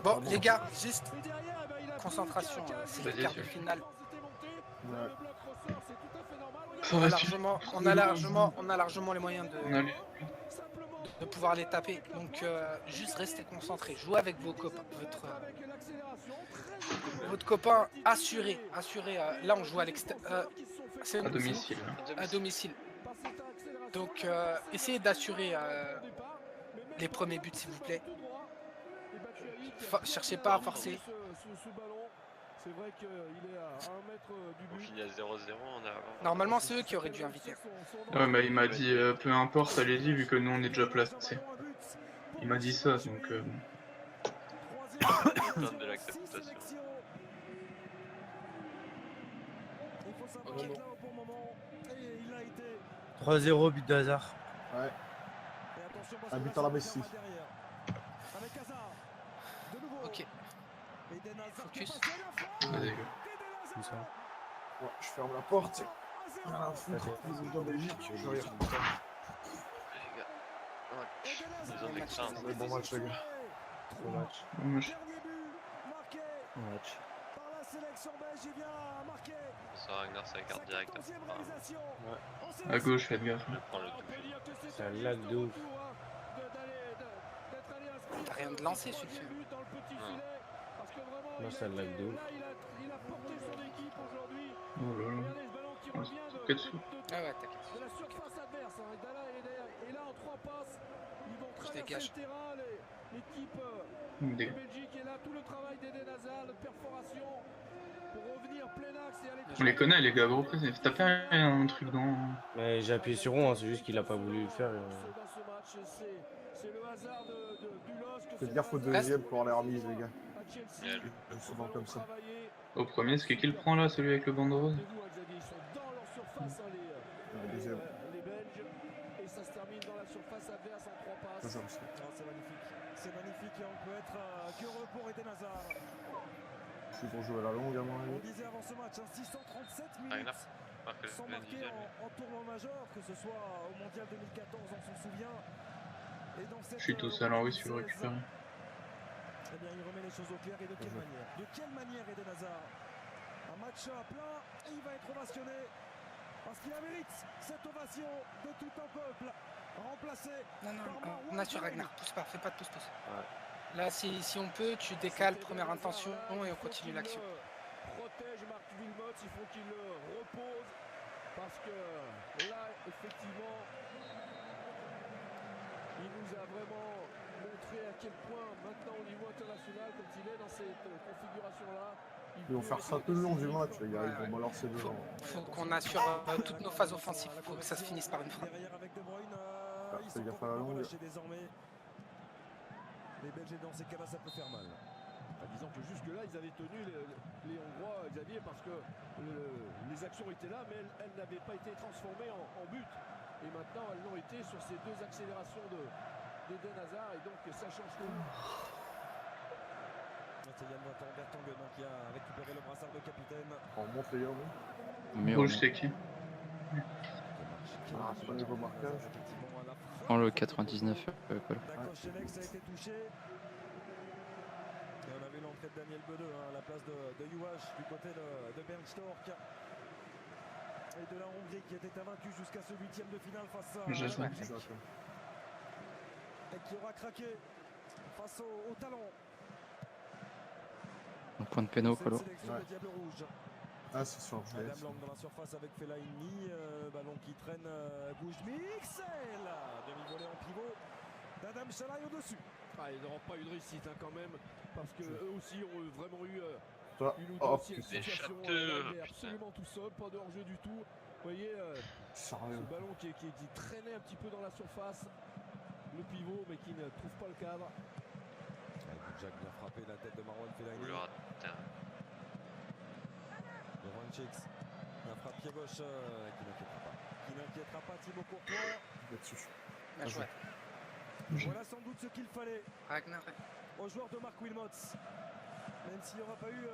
Bon, les gars, juste concentration, c'est le quart de finale. Ouais. On a largement les moyens de pouvoir les taper. Donc, juste restez concentrés. Jouez avec vos copains. Votre copain, assuré. Là, on joue à l'extérieur. À domicile. À domicile. Donc, essayez d'assurer les premiers buts, s'il vous plaît. Cherchez pas à forcer. C'est vrai qu'il est à 1 mètre du but. On finit à 0-0, on a... Normalement, c'est eux qui auraient dû inviter. Ouais, mais il m'a dit peu importe, allez-y, vu que nous on est déjà placés. Il m'a dit ça, donc Donne de l'acceptation. Il faut savoir être là au bon moment. Et il a été. 3-0, but de hasard. Ouais. Et attention, parce Un que but là, à la ça Messi. revient derrière. Avec Hazard. De nouveau. Ok. Eden Hazard qui Focus. passe bien la frappe. vas-y. Eden Comme Hazard. ça. Ouais, je ferme la porte. Ah, Rien à foutre. Ils ont de Belgique. Je regarde. Les gars. Ouais. Ils ont de l'expérience. Ouais, bon match, les gars. Bon match. Bon match. Dernier but marqué Bon match. par la sélection belge. Il vient marquer. Ça, Ragnar, ça carte direct. Sa 14e réalisation. Ouais. En À sélection. gauche, faites gaffe. Je prends le On peut toucher. dire que c'est Ça un lag geste de ouf. retour, hein, d'être allé inscrire T'as rien de lancé sur le troisième film. but dans le petit Non. filet, parce que vraiment, Moi, il ça a lag été- de ouf. là, il a porté son équipe aujourd'hui. Oh là là. Regardez ce ballon qui On revient se fait dessus. Ah ouais, t'inquiète. de la surface adverse. Hein. Et là, en 3 passes, ils vont traverser dégage. le terrain. L'équipe Il me de dégage. Belgique est là. Tout le travail d'Eden Hazard, de perforation pour revenir plein axe et aller. On les connaît, les gars, gros, tapez un truc dans. Mais j'ai appuyé sur rond, hein, c'est juste qu'il a pas voulu le faire. Dans ce match, c'est le hasard du LOSC. Faites gaffe au deuxième pour les remises, les gars. À Chelsea, Yeah. Je suis souvent comme ça. travailler. Au premier, c'est qui le prend là, celui avec le bandeau rose? Rendez-vous, Xavier, ils sont dans leur surface, hein, Le deuxième. les Belges. Et ça se termine dans la surface adverse en 3 passes. Ça, ça, Ah, c'est magnifique. C'est magnifique et on peut être qu'heureux pour Eden Hazard. Ils vont jouer à la longue, à mon On avis. disait avant ce match, hein, 637 Ragnar, minutes marque le sans marquer dixième. en tournoi majeur, que ce soit au Mondial 2014, on s'en souvient. Et dans cette Je suis tout seul en haut, si vous le 2016, récupérez. eh bien, il remet les choses au clair et de quelle manière? De quelle manière Eden Hazard? Un match à plein et il va être ovationné parce qu'il la mérite cette ovation de tout un peuple. Remplacé Non, par Marwan on assure Fellaini. Ragnar. Pousse pas, fais pas de pouce-pouce. Ouais. Là, si on peut, tu décales première intention et on continue l'action. Protège Marc Wilmots, il faut qu'il le repose parce que là, effectivement, il nous a vraiment montré à quel point maintenant au niveau international, quand il est dans cette configuration-là, Ils vont faire ça tout le long du match, les gars. Ils vont balancer devant. Faut qu'on assure toutes nos phases offensives. Faut que ça se finisse par une frappe. derrière avec De Bruyne, ils fais sont gaffe à la complètement longue. relâchés désormais. Les Belges, dans ces cas-là, ça peut faire mal. Disons que jusque-là, ils avaient tenu les Hongrois, Xavier, parce que les actions étaient là, mais elles n'avaient pas été transformées en but. Et maintenant, elles l'ont été sur ces deux accélérations d'Eden Hazard, et donc ça change tout. C'est Yann Vertonghen qui a récupéré le brassard de capitaine. On monte, les gars, nous. Rouge, c'est qui? Ah, c'est pas niveau marquage. Effectivement, à la frappe. En le 99, Paul. Dakochenex a été touché. Et on a vu l'entrée de Daniel Bedeux à la place de Juhas du côté de Bernstork. Et de la Hongrie qui était invaincue jusqu'à ce huitième de finale face à Je la sais. Belgique. Ça, ça. Et qui aura craqué face au talent. Un point de péno, Cette Colo. sélection Ouais. des Diables Rouges. Ah, c'est sûr. je l'ai. Adam Lang dans la surface avec Fellaini. Ballon qui traîne. Bouge Mixel. Demi-volée en pivot. d'Adam Chalaï au-dessus. Ah, ils n'auront pas eu de réussite hein, quand même. Parce qu'eux aussi ont vraiment eu Toi. une ou Oh, deux putain. situations. châteux, Il est absolument tout seul, pas de hors-jeu du tout. Vous voyez ce Sérieux. ballon qui traînait un petit peu dans la surface. Le pivot, mais qui ne trouve pas le cadre. Jacques bien frappé la tête de Marwan Fellaini. Vous le ratez. Chicks. La frappe pied gauche qui n'inquiétera pas. Qui n'inquiétera pas Thibaut Courtois. Là-dessus. Bien joué. Voilà sans doute ce qu'il fallait Ragnar. aux joueurs de Marc Wilmots. Même s'il n'y aura pas eu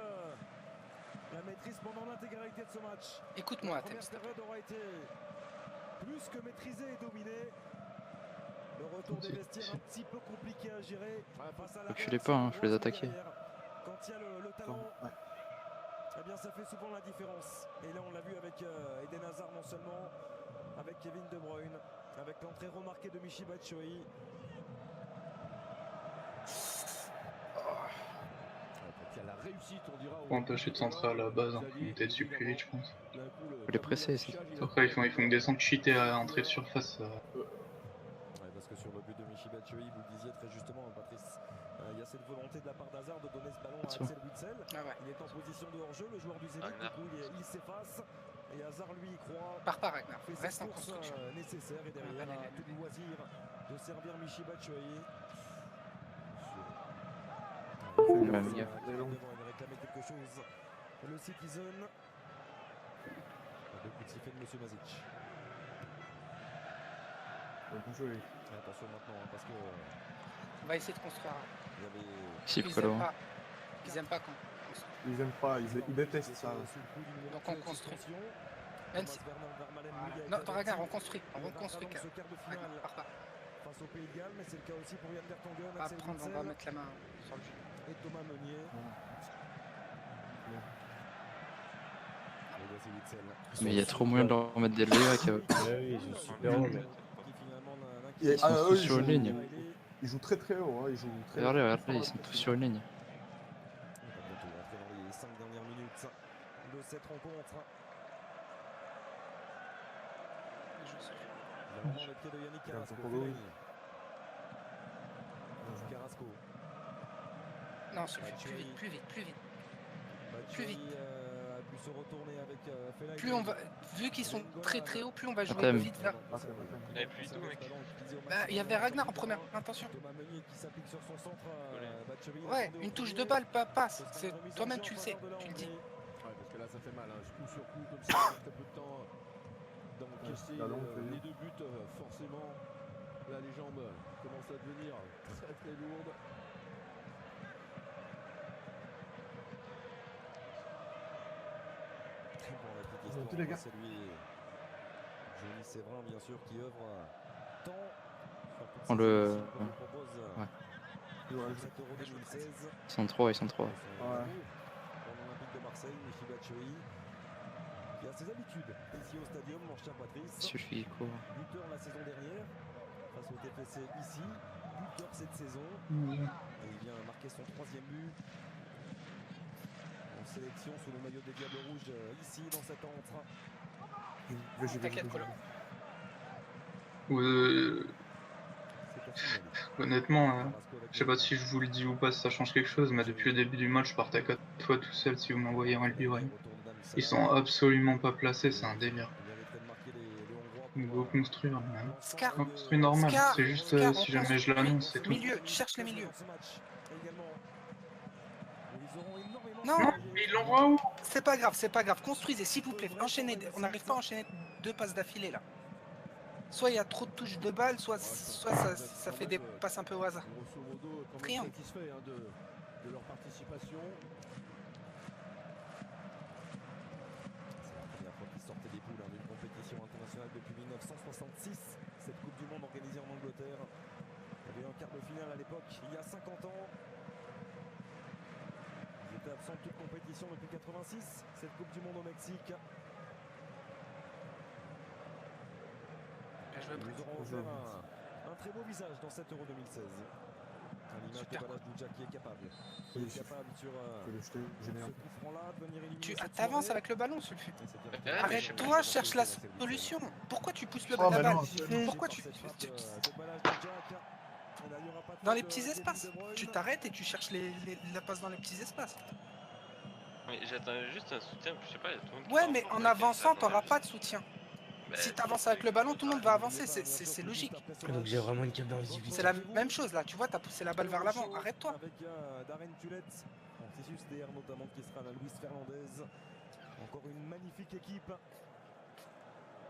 la maîtrise pendant l'intégralité de ce match. Écoute-moi, La Thème, première s'il te plaît. période aura été plus que maîtrisée et dominée. Le retour des vestiaires un petit peu compliqué à gérer. Face à la Reculez pas, hein, faut les attaquer. derrière. Quand il y a le talent, Ouais. eh bien ça fait souvent la différence. Et là on l'a vu avec Eden Hazard non seulement, avec Kevin De Bruyne, avec l'entrée remarquée de Michy Batshuayi. Il y a la réussite, on dira. Faut empêcher de centrer à la base, hein. Faut monter dessus plus vite, je pense. Faut les presser, c'est tout. Après, ils font une descente cheatée à entrée de surface. Ouais, parce que sur le but de Michy Batshuayi, vous le disiez très justement, Patrice, il y a cette volonté de la part d'Hazard de donner ce ballon à Attention. Axel Witsel. Ah ouais. Il est en position de hors-jeu, le joueur du Zénith, du coup il s'efface. Et Hazard lui y croit. Pars pas, Ragnar. Fait Reste cette en course construction. nécessaire et derrière Allez, a allez, tout le loisir de servir Michy Batshuayi. Ouais, mais gaffe. Il réclamait quelque chose. Le Citizen. Le coup de sifflet de Monsieur Mazic. Bien joué. Et attention maintenant, parce que On va essayer de construire. il y avait. Si, Ils Colo. aiment pas. Ils aiment pas quand on construit. Ils aiment pas, ils détestent ça. Donc on construit. Même si. Voilà. Non, Ragnar, on construit. On reconstruit quand même. Ragnar, pars pas. Face au Pays de Galles, mais c'est le cas aussi pour Yann Vertonghen, On va Axel prendre, on Witsel va mettre la main sur le jeu. et Thomas Meunier. Et voici Witsel. Mais il y a trop moyen de leur remettre des legs. Ouais, oui, ils sont super hauts, mais. Qui finalement Et- Ils sont eux, tous ils sur une jouent- ligne. Ils jouent très très haut, hein. Ils jouent très Regardez, très regardez, ils sont tous sur une ligne. On va bientôt rentrer dans les 5 dernières minutes de cette rencontre. Il y a vraiment le pied de Yannick Carrasco. Carrasco. Carrasco. Non, suffit. Plus vite, plus vite, plus vite. Plus vite. A pu se retourner avec Fellaini. Plus on va. Vu qu'ils sont très très hauts, plus on va jouer Athème. vite vers. Ah, c'est vrai. Il avait plus tout, mec. Bah, il y avait Ragnar en première intention. Thomas Meunier qui s'applique sur son centre. Batshuayi Ouais, attendait au une touche premier. de balle, pas passe. Ce sera C'est une remise en toi-même jeu tu en le sais, faveur de tu le dis. l'Angleterre. Ouais, parce que là ça fait mal, hein. Coup sur coup comme ça, très peu de temps d'encaisser la longue, les deux buts. Forcément, là les jambes commencent à devenir très très lourdes. Pour la petite Bonjour, histoire, les gars. c'est lui, Johnny Séverin bien sûr, qui œuvre tant sur toute On cette le- émission qu'on vous propose Ouais. Ouais. cet Euro 2016. Ils sont trois, ils sont trois. Ouais. Dans l'Olympique de Marseille, Michy Batshuayi, qui a ses habitudes ici au stadium, mon cher Patrice. Il suffit qu'il court. Buteur la saison dernière, face au TFC ici, buteur cette saison. Et il vient marquer son 3e but en sélection sous le maillot des Diables Rouges ici dans cette entre. T'inquiète, Colo. C'est personnel. Honnêtement, je sais pas si je vous le dis ou pas, si ça change quelque chose, mais depuis le début du match, je partais 4 fois tout seul si vous m'envoyez en LB. Ils sont absolument pas placés, c'est un délire. Il faut construire, mais Scar. on construit normal, Scar, c'est juste Scar, si on jamais je construit. l'annonce, c'est tout. Milieu, tu cherches les milieux. Non, Non. Mais il l'envoie où? C'est pas grave, c'est pas grave. Construisez, s'il vous plaît. Enchaînez. On n'arrive pas à enchaîner 2 passes d'affilée là. Soit il y a trop de touches de balle, soit ça fait des passes un peu au hasard. Grosso modo, quand même Triangle. satisfait de leur participation. C'est la première fois qu'ils sortaient des poules d'une compétition internationale depuis 1966. Cette Coupe du Monde organisée en Angleterre. Il y avait un quart de finale à l'époque, il y a 50 ans. Ils étaient absents de toute compétition depuis 86. Cette Coupe du Monde au Mexique. Bien joué, Ils Brice. nous auront offert un très beau visage dans cette Euro 2016. À l'image de Super. Balazs Douja qui est capable. Qui est capable sur Faut le jeter, ce général. coup franc-là de venir éliminer. Tu cette t'avances soirée. avec le ballon, Sulfu. Et c'était mais je Arrête-toi, sais cherche la solution. Pourquoi tu pousses Oh, la mais balle? non, Pourquoi tu. Dans les petits espaces. Tu t'arrêtes et tu cherches la passe dans les petits espaces. Mais j'attendais juste un soutien, je sais pas, il y a tout le monde qui Ouais, s'en mais fout, en mec, avançant, j'attends t'auras juste- pas de soutien. Bah, Si t'avances avec le ballon, tout le monde va avancer, c'est logique. Donc j'ai vraiment une cape d'invisibilité. C'est la même chose là, tu vois, t'as poussé la balle vers l'avant, arrête-toi. Avec Darren Tullet, Antisus DR notamment qui sera la Luis Fernandez. Encore une magnifique équipe.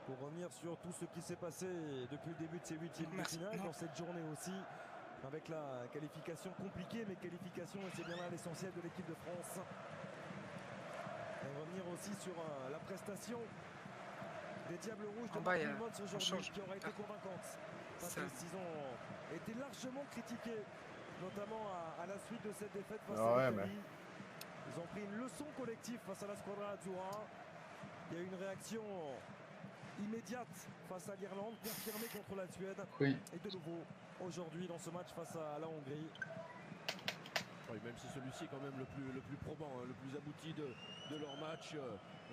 Pour revenir sur tout ce qui s'est passé depuis le début de ces 8e de Merci. finale, Non. dans cette journée aussi, avec la qualification compliquée, mais qualification, et c'est bien là l'essentiel de l'équipe de France. Et revenir aussi sur la prestation des Diables Rouges de En bas, Marc il y a- Wilmots on aujourd'hui, change. qui aura été Ah. convaincante. parce Ça- qu'ils ont été largement critiqués, notamment à la suite de cette défaite face Ah à ouais, l'Italie. Ils ont pris une leçon collective face à la Squadra Azzurra. Il y a eu une réaction immédiate face à l'Irlande, confirmée contre la Suède. Oui. Et de nouveau, aujourd'hui, dans ce match face à la Hongrie. Oui, même si celui-ci est quand même le plus probant, hein, le plus abouti de leur match.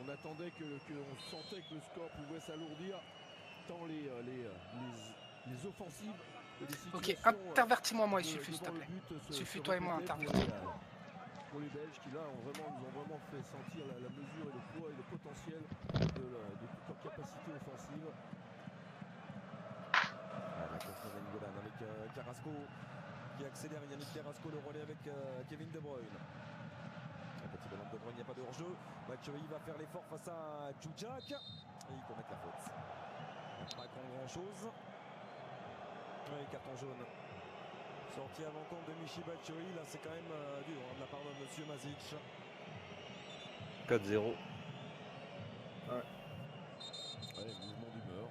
On attendait on sentait que le score pouvait s'alourdir, tant les offensives et les Ok, situations intervertis-moi moi, il de- suffit, s'il te devant le plaît. but Suffit se toi et moi, répétaient intervertis. pour les Belges qui là nous ont vraiment fait sentir la mesure et le poids et le potentiel de toute leur capacité offensive. La contre Nainggolan avec Carrasco qui accélère. Yannick Carrasco le relais avec Kevin De Bruyne. Un petit ballon de De Bruyne, il n'y a pas de hors-jeu. Batshuayi va faire l'effort face à Djoudjak et il commet la faute. Il n'a pas grand chose. Oui, carton jaune. Sortie avant compte de Michy Batshuayi, là c'est quand même dur hein, de la part de Monsieur Mazic. 4-0. Ouais, mouvement d'humeur.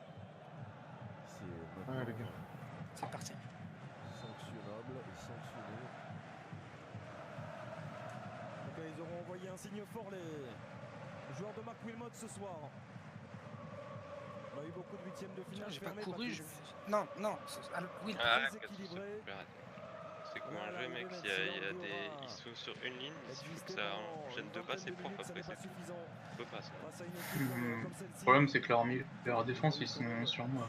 C'est maintenant Ouais, les gars. C'est parti. sanctionnable et sanctionné. Donc ils auront envoyé un signe fort les joueurs de Marc Wilmot ce soir. On a eu beaucoup de huitièmes de finale. J'ai pas fermés, couru, Patrice. Non, oui. Ah, Très qu'est-ce que équilibré. c'est arrête. C'est comme Là, un jeu, l'arrivée, mec. même Il y a, si il y a l'enjeu des. aura Ils sont sur une ligne, il faut existé que ça pendant enchaîne une deux passes et vingtaine de propre minutes, ça après, n'est pas c'est tout. suffisant On peut pas ça. face à une équipe comme Le celle-ci. problème, c'est que leur défense, ils sont sur moi.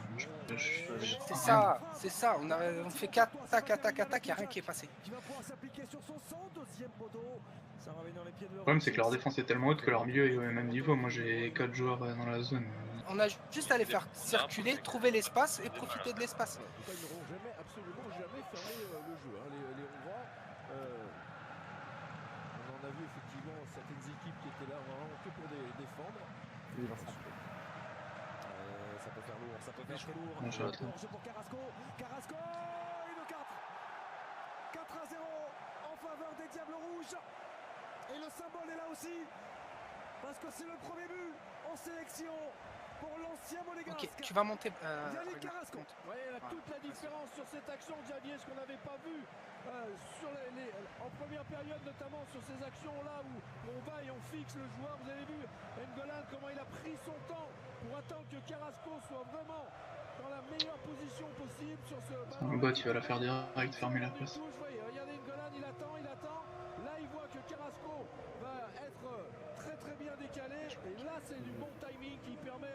C'est ça, c'est ça. On fait qu'attaque, attaque, attaque, il n'y a rien qui est passé. Qui va pouvoir s'appliquer sur son centre, deuxième poteau. Ça va venir dans les pieds de Le problème, c'est que leur défense est tellement haute que leur milieu est au même niveau. Moi, j'ai 4 joueurs dans la zone. On a juste à les faire circuler, trouver l'espace et profiter de l'espace. En tout cas, ils n'auront jamais, absolument jamais fermé le jeu. Hein. Les Hongrois, on en a vu effectivement certaines équipes qui étaient là vraiment que pour défendre. Il va s'en Ça peut faire lourd, ça peut faire très lourd. Ouais, j'ai raté. Hors-jeu pour Carrasco. Carrasco, une 4. 4-0 en faveur des Diables Rouges. Et le symbole est là aussi. Parce que c'est le premier but en sélection pour l'ancien monégasque. Ok, tu vas monter. Yannick Carrasco. compte. Ouais, toute la différence sur cette action, Xavier, ce qu'on n'avait pas vu sur en première période, notamment sur ces actions-là où on va et on fixe le joueur. Vous avez vu Nainggolan, comment il a pris son temps pour attendre que Carrasco soit vraiment dans la meilleure position possible sur ce ballon. Le bot, il va la faire direct, fermer la passe. Regardez Nainggolan, il attend. Là, il voit que Carrasco va être très bien décalé. Et là, c'est du bon timing qui permet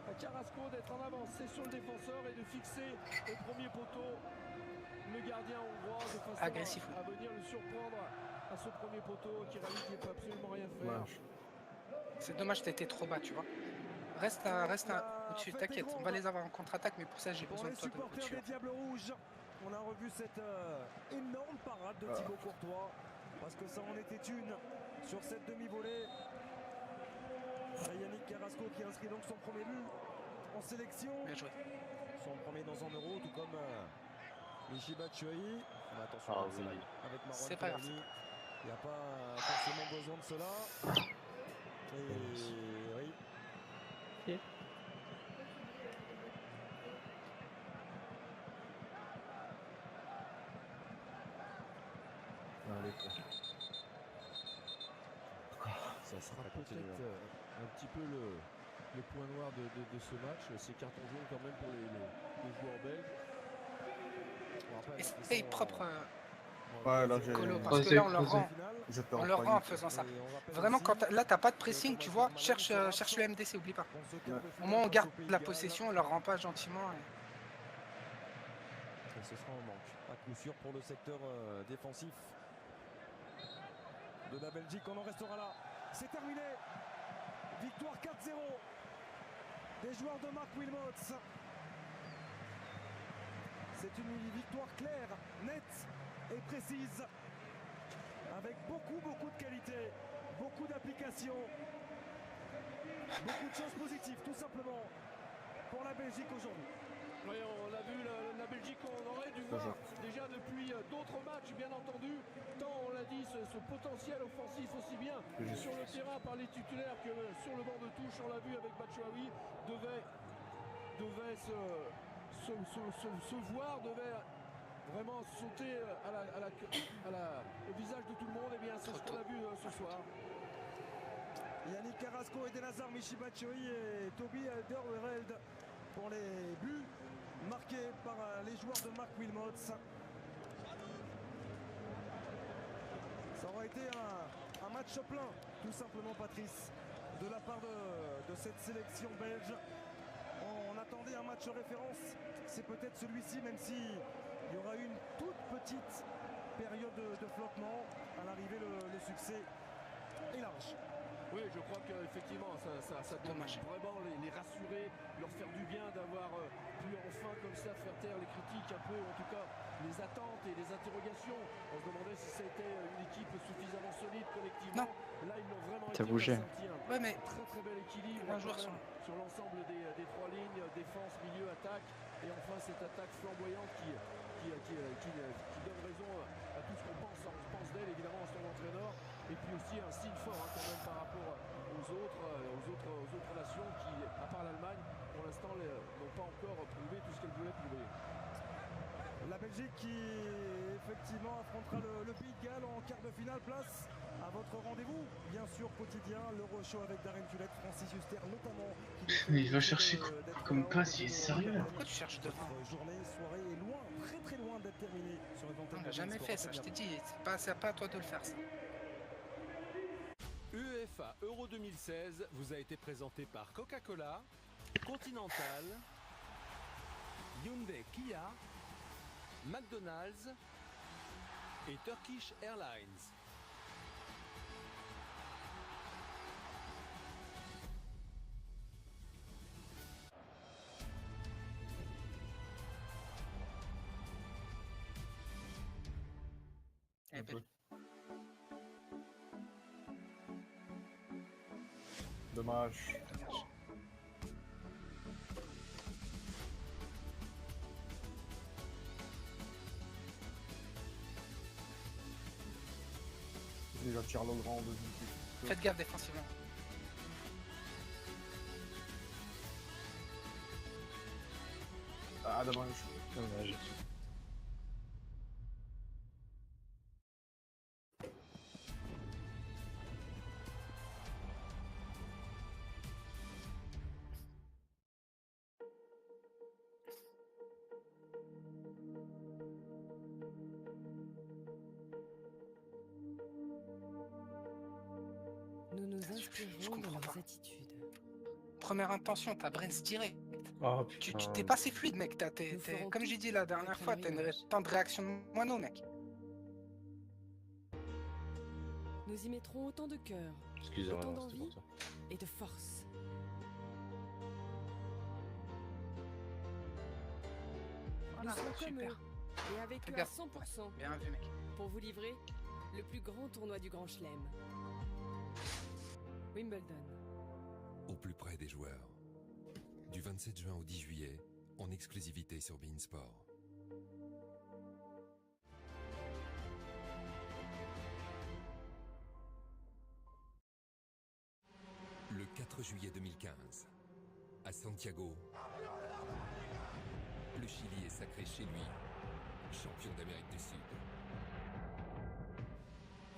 à Carrasco d'être en avance. C'est sur le défenseur et de fixer au premier poteau le gardien hongrois de façon Agressif. à venir le surprendre à ce premier poteau qui réalise qu'il ne peut absolument rien faire. dommage. C'est dommage, t'as été trop bas, tu vois. Reste au-dessus, t'inquiète, on va les avoir en contre-attaque, mais pour ça, j'ai Pour besoin les de toi supporters au-dessus. des Diables Rouges, on a revu cette énorme parade de Thibaut Courtois. Parce que ça en était une sur cette demi-volée. Yannick Carrasco qui inscrit donc son premier but en sélection. Bien joué. Son premier dans un euro, tout comme Michy Batshuayi. Mais attention, Ah c'est oui. là, avec Marwan C'est pas grave. Fellaini. Il n'y a pas forcément besoin de cela. Et oui. Allez, quoi. Ça sera peut-être un petit peu le point noir de ce match. C'est carton jaune quand même pour les joueurs belges. On rappelle, Et ils stay sont propre, Ouais, là, j'ai. Colo, parce Posez, que là, on leur posez. rend. J'étais On en leur rend en panique. faisant ça. Et on rappelle Vraiment, aussi quand là, t'as pas de pressing, tu vois, cherche le MDC, oublie pas. dans ce quart de Au finale moins, on face garde au Pays de la Galles. possession, on leur rend pas gentiment. Et ce sera un manque à coup sûr pour le secteur défensif de la Belgique. On en restera là. C'est terminé. Victoire 4-0 des joueurs de Marc Wilmot. C'est une victoire claire, nette et précise, avec beaucoup de qualité, beaucoup d'application, beaucoup de choses positives tout simplement pour la Belgique aujourd'hui. Oui, on l'a vu, la Belgique, on aurait dû voir déjà depuis d'autres matchs, bien entendu, tant on l'a dit, ce potentiel offensif aussi bien sur le terrain par les titulaires que sur le banc de touche, on l'a vu avec Batshuayi, devait se voir devait vraiment sauter au visage de tout le monde. Et bien c'est ce qu'on a vu ce soir. Yannick Carrasco, Eden Hazard, Michy Batshuayi et Toby Alderweireld pour les buts marqués par les joueurs de Marc Wilmots. Ça aura été un match plein, tout simplement, Patrice, de la part de cette sélection belge. On attendait un match référence, c'est peut-être celui-ci, même s'il y aura eu une toute petite période de flottement. À l'arrivée, le succès est large. Oui, je crois qu'effectivement, ça doit vraiment les rassurer, leur faire du bien d'avoir pu enfin comme ça faire taire les critiques un peu, en tout cas les attentes et les interrogations. On se demandait si c'était une équipe suffisamment solide collectivement. Là, ils l'ont vraiment été. bougé. Ouais, mais très bel équilibre sur l'ensemble des trois lignes, défense, milieu, attaque. Et enfin cette attaque flamboyante qui donne raison à tout ce qu'on pense. On pense d'elle évidemment à son entraîneur. Et puis aussi un signe fort quand même par rapport aux autres nations qui, à part l'Allemagne, pour l'instant n'ont pas encore prouvé tout ce qu'elles voulaient prouver. La Belgique qui effectivement affrontera le Pays de Galles en quart de finale. Place à votre rendez-vous, bien sûr, quotidien, l'Euro Show avec Darren Tulette, Francis Huster notamment. Mais il va chercher quoi comme passe, il est sérieux? Pourquoi tu cherches devant? Journée, soirée est loin, très loin d'être terminée sur une On l'a jamais fait ça, je t'ai dit, c'est pas à toi de le faire ça. UEFA Euro 2016 vous a été présenté par Coca-Cola, Continental, Hyundai Kia, McDonald's et Turkish Airlines. Dommage. Il va tirer le grand en deuxième. Faites gaffe défensivement. Ah, dommage. Dommage. Nous nous inspirons de leurs attitudes. Première intention, t'as Brens direct. Oh Tu putain. t'es pas assez fluide, mec. Comme j'ai dit la dernière fois, t'as une temps de réaction de moineau, mec. Nous y mettrons autant de cœur, Excusez-moi, autant non, c'était d'envie pour toi. et de force. Voilà, Nous serons comme super. eux, et avec Fais eux à gaffe. 100%, Bien vu, mec. pour vous livrer le plus grand tournoi du Grand Chelem. Wimbledon. Au plus près des joueurs. Du 27 juin au 10 juillet, en exclusivité sur beIN Sport. Le 4 juillet 2015, à Santiago, le Chili est sacré chez lui, champion d'Amérique du Sud.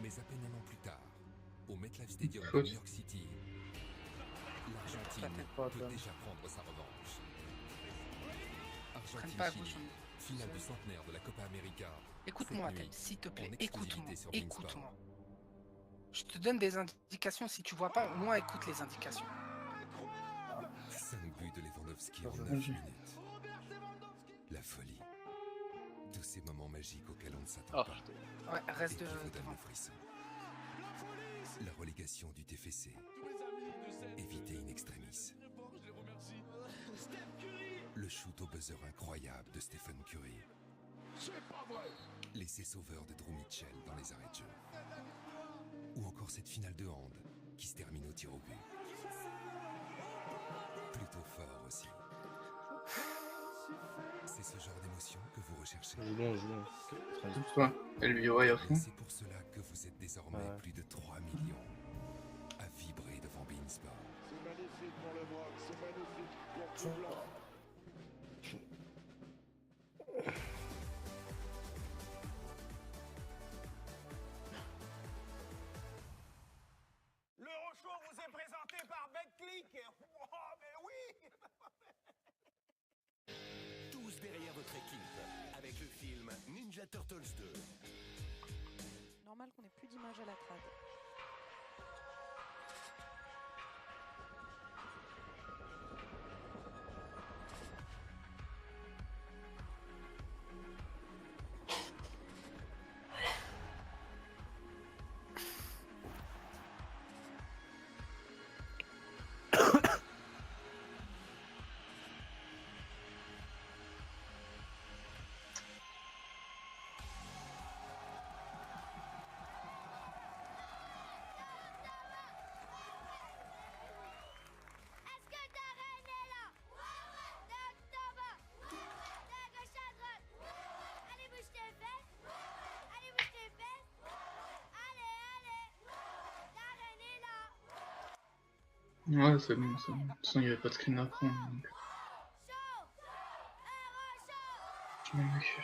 Mais à peine un an plus tard, au MetLife Stadium de New York City, l'Argentine peut déjà prendre sa revanche. Argentine-Chili, finale du centenaire de la Copa América. Écoute-moi, s'il te plaît, écoute-moi. Je te donne des indications, si tu vois pas, au moins écoute les indications. 5 buts de Lewandowski en 9 minutes. La folie. Tous ces moments magiques auxquels on ne s'attend pas. Ouais, reste et qui vous donnent devant. le frisson. La relégation du TFC. Évité in extremis. Le shoot au buzzer incroyable de Stephen Curry. L'essai sauveur de Drew Mitchell dans les arrêts de jeu. Ou encore cette finale de hand qui se termine au tir au but. Plutôt fort aussi. C'est ce genre d'émotion que vous recherchez. Joue bon. Toi, elle lui oreille à fond. C'est pour cela que vous êtes désormais plus de 3 millions à vibrer devant beIN Sport. C'est magnifique pour le Broc, c'est magnifique pour tout blanc. Ninja Turtles 2. Normal qu'on ait plus d'images à la trad. Ouais, c'est bon, c'est bon. De toute façon, il n'y avait pas de screen à prendre. Donc... Je m'en occupe.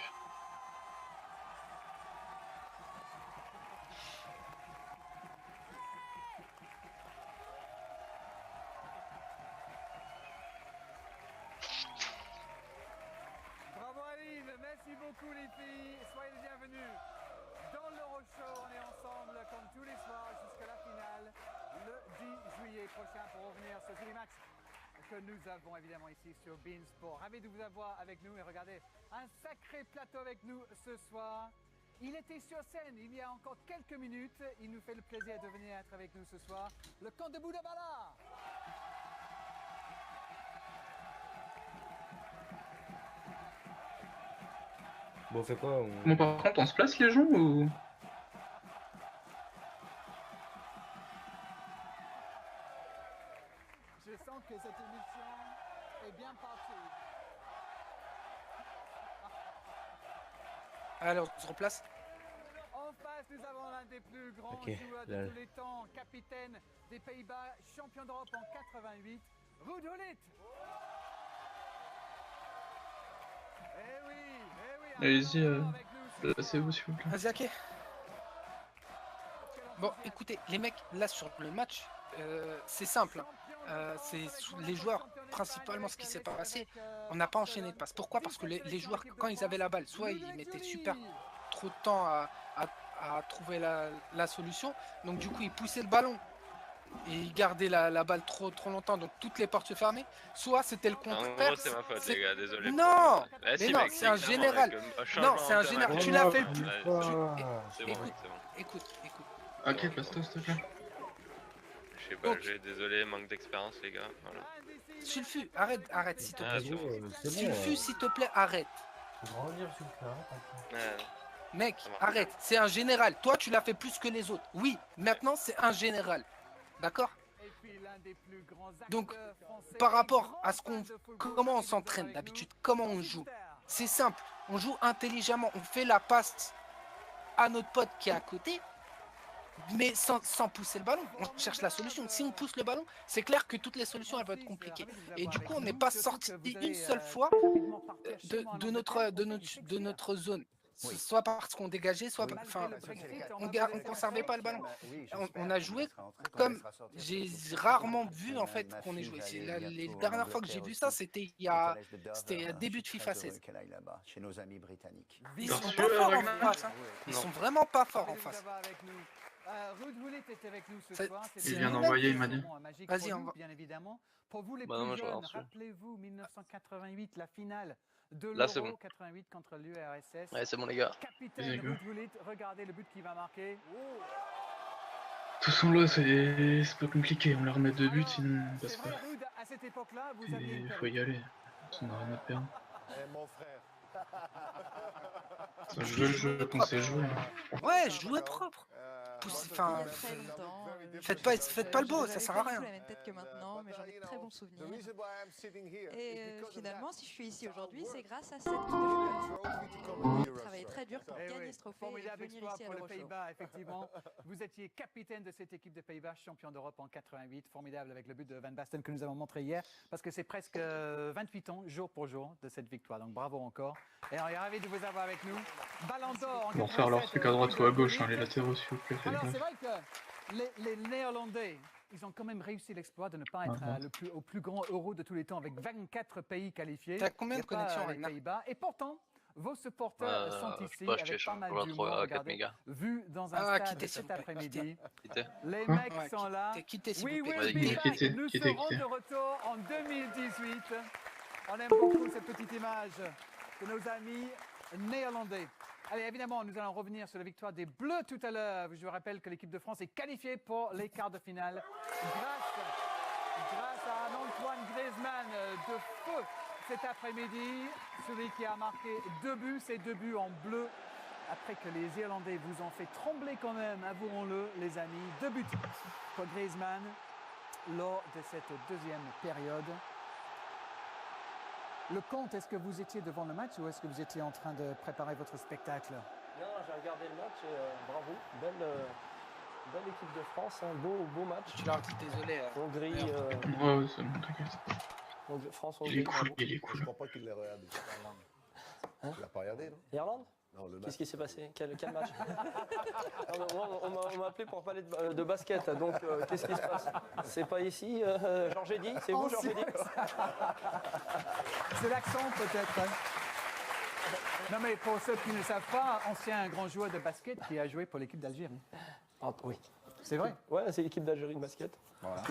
Bravo Aline, merci beaucoup les filles, soyez les bienvenus. Dans l'Euroshow, on est ensemble comme tous les soirs jusqu'à la finale, le 10 juillet prochain pour revenir sur tous les matchs que nous avons évidemment ici sur Beansport. Ravi de vous avoir avec nous et regardez, un sacré plateau avec nous ce soir. Il était sur scène il y a encore quelques minutes, il nous fait le plaisir de venir être avec nous ce soir, le camp de Boudabala. Bon, on fait quoi Bon, par contre, on se place les gens ou... Je sens que cette émission est bien partie. Alors, on se replace. En face, nous avons l'un des plus grands Ok, joueurs de là. tous les temps, capitaine des Pays-Bas, champion d'Europe en 88, Ruud Gullit. Eh oui, Allez-y, placez-vous s'il vous plaît. Vas-y, ok. Bon, écoutez, les mecs, là sur le match, c'est simple. C'est les joueurs, principalement ce qui s'est passé, on n'a pas enchaîné de passes. Pourquoi? Parce que les joueurs, quand ils avaient la balle, soit ils mettaient super trop de temps à trouver la solution, donc du coup ils poussaient le ballon et ils gardaient la balle trop longtemps, donc toutes les portes se fermaient, soit c'était le contraire. En gros, c'est ma faute, les gars, désolé. Non, mais mais si, non, mec, c'est un clairement, général. avec le Non, changement c'est un général. automatique. Tu l'as fait le plus. Ouais, c'est bon, Écoute, c'est bon. écoute. Ok, place-toi s'il te plaît. Je sais pas, j'ai désolé, manque d'expérience, les gars. Voilà. Sulfu, arrête s'il te Ah, plaît. c'est bon. Sulfu, s'il te plaît, arrête. Grandir, Sulfu, arrête. Ouais. Mec, Ça marche. arrête, c'est un général. Toi, tu l'as fait plus que les autres. Oui, maintenant, c'est un général. D'accord? Donc, par rapport à comment on s'entraîne d'habitude, comment on joue, c'est simple. On joue intelligemment. On fait la passe à notre pote qui est à côté, mais sans pousser le ballon. On cherche la solution. Si on pousse le ballon, c'est clair que toutes les solutions elles vont être compliquées. Et du coup, on n'est pas sorti une seule fois de notre zone. Soit parce qu'on dégageait, soit enfin, on conservait pas le ballon. On a joué comme j'ai rarement vu en fait qu'on ait joué. Les dernières fois que j'ai vu ça, c'était début de FIFA 16. Ils sont pas forts en face. Hein. Ils sont vraiment pas forts en face. Ruud Gullit est avec nous ce soir. Il vient d'envoyer, il m'a dit. Vas-y, envoie. Bien évidemment. Pour vous les Bah non, moi, plus je l'ai jeunes, reçu. rappelez-vous 1988, la finale de Là, c'est l'Euro bon. 88 contre l'URSS. Ouais, c'est bon, les gars. Capitaine Ruud Gullit, regardez le but qu'il va marquer. De toute façon là, c'est pas compliqué. On leur remet 2 buts, sinon on passe pas. Ruud, à cette époque-là, vous aviez Il une faut y aller. On a rien à perdre. mon frère. Ça, je veux le jeu quand c'est joué. Ouais, jouez propre. Enfin, faites pas le beau, ça sert à rien. la même tête que maintenant, mais j'en ai de très bons souvenirs. Et finalement, si je suis ici aujourd'hui, c'est grâce à cette coupe de joueurs. J'ai travaillé très dur pour gagner ce trophée et Formidable venir exploit ici à pour les l'Euroshow. Pays-Bas, effectivement. Vous étiez capitaine de cette équipe de Pays-Bas, champion d'Europe en 88. Formidable avec le but de Van Basten que nous avons montré hier, parce que c'est presque 28 ans, jour pour jour, de cette victoire. Donc bravo encore. Et on est ravis de vous avoir avec nous. Ballon d'or en Ils vont faire leur truc à droite ou à gauche, hein, les latéraux s'il vous plaît. faites Alors gaffe. c'est vrai que les Néerlandais, ils ont quand même réussi l'exploit de ne pas être au plus grand euro de tous les temps avec 24 pays qualifiés. T'as combien de Il y a pas connexions, les Ragnar? Pays-Bas. Et pourtant, Vos supporters sont ici pas avec pas mal je d'humour, à 4 regardez, mégas. vu dans un stade quittez, cet s'il vous plaît. après-midi. Quitté. Les Quoi mecs sont là. Quittez, s'il We vous plaît. will Quitté, be back. quitté, Nous quitté, serons quitté. de retour en 2018. On aime beaucoup cette petite image de nos amis néerlandais. Allez, évidemment, nous allons revenir sur la victoire des Bleus tout à l'heure. Je vous rappelle que l'équipe de France est qualifiée pour les quarts de finale grâce à un Antoine Griezmann de feu cet après-midi. Celui qui a marqué 2 buts, ces 2 buts en bleu. Après que les Irlandais vous ont fait trembler quand même, avouons-le, les amis. 2 buts pour Griezmann lors de cette deuxième période. Le compte, est-ce que vous étiez devant le match ou est-ce que vous étiez en train de préparer votre spectacle? Non, j'ai regardé le match et bravo. Belle équipe de France, un beau match. Je leur dis désolé. Hongrie. Ouais, c'est bon, t'inquiète. France-Hongrie. Il est cool, il est cool. Je crois pas qu'il l'ait regardé. Hein? Tu l'as pas regardé, non? Irlande? Non, le match. Qu'est-ce qui s'est passé? Quel match? Non, on m'a appelé pour parler de basket, donc qu'est-ce qui se passe? C'est pas ici, Georges Eddy? C'est vous, Georges Eddy? C'est l'accent peut-être. Hein. Non mais pour ceux qui ne savent pas, ancien grand joueur de basket qui a joué pour l'équipe d'Algérie. Ah oui. C'est vrai? Ouais, c'est l'équipe d'Algérie de basket. Voilà.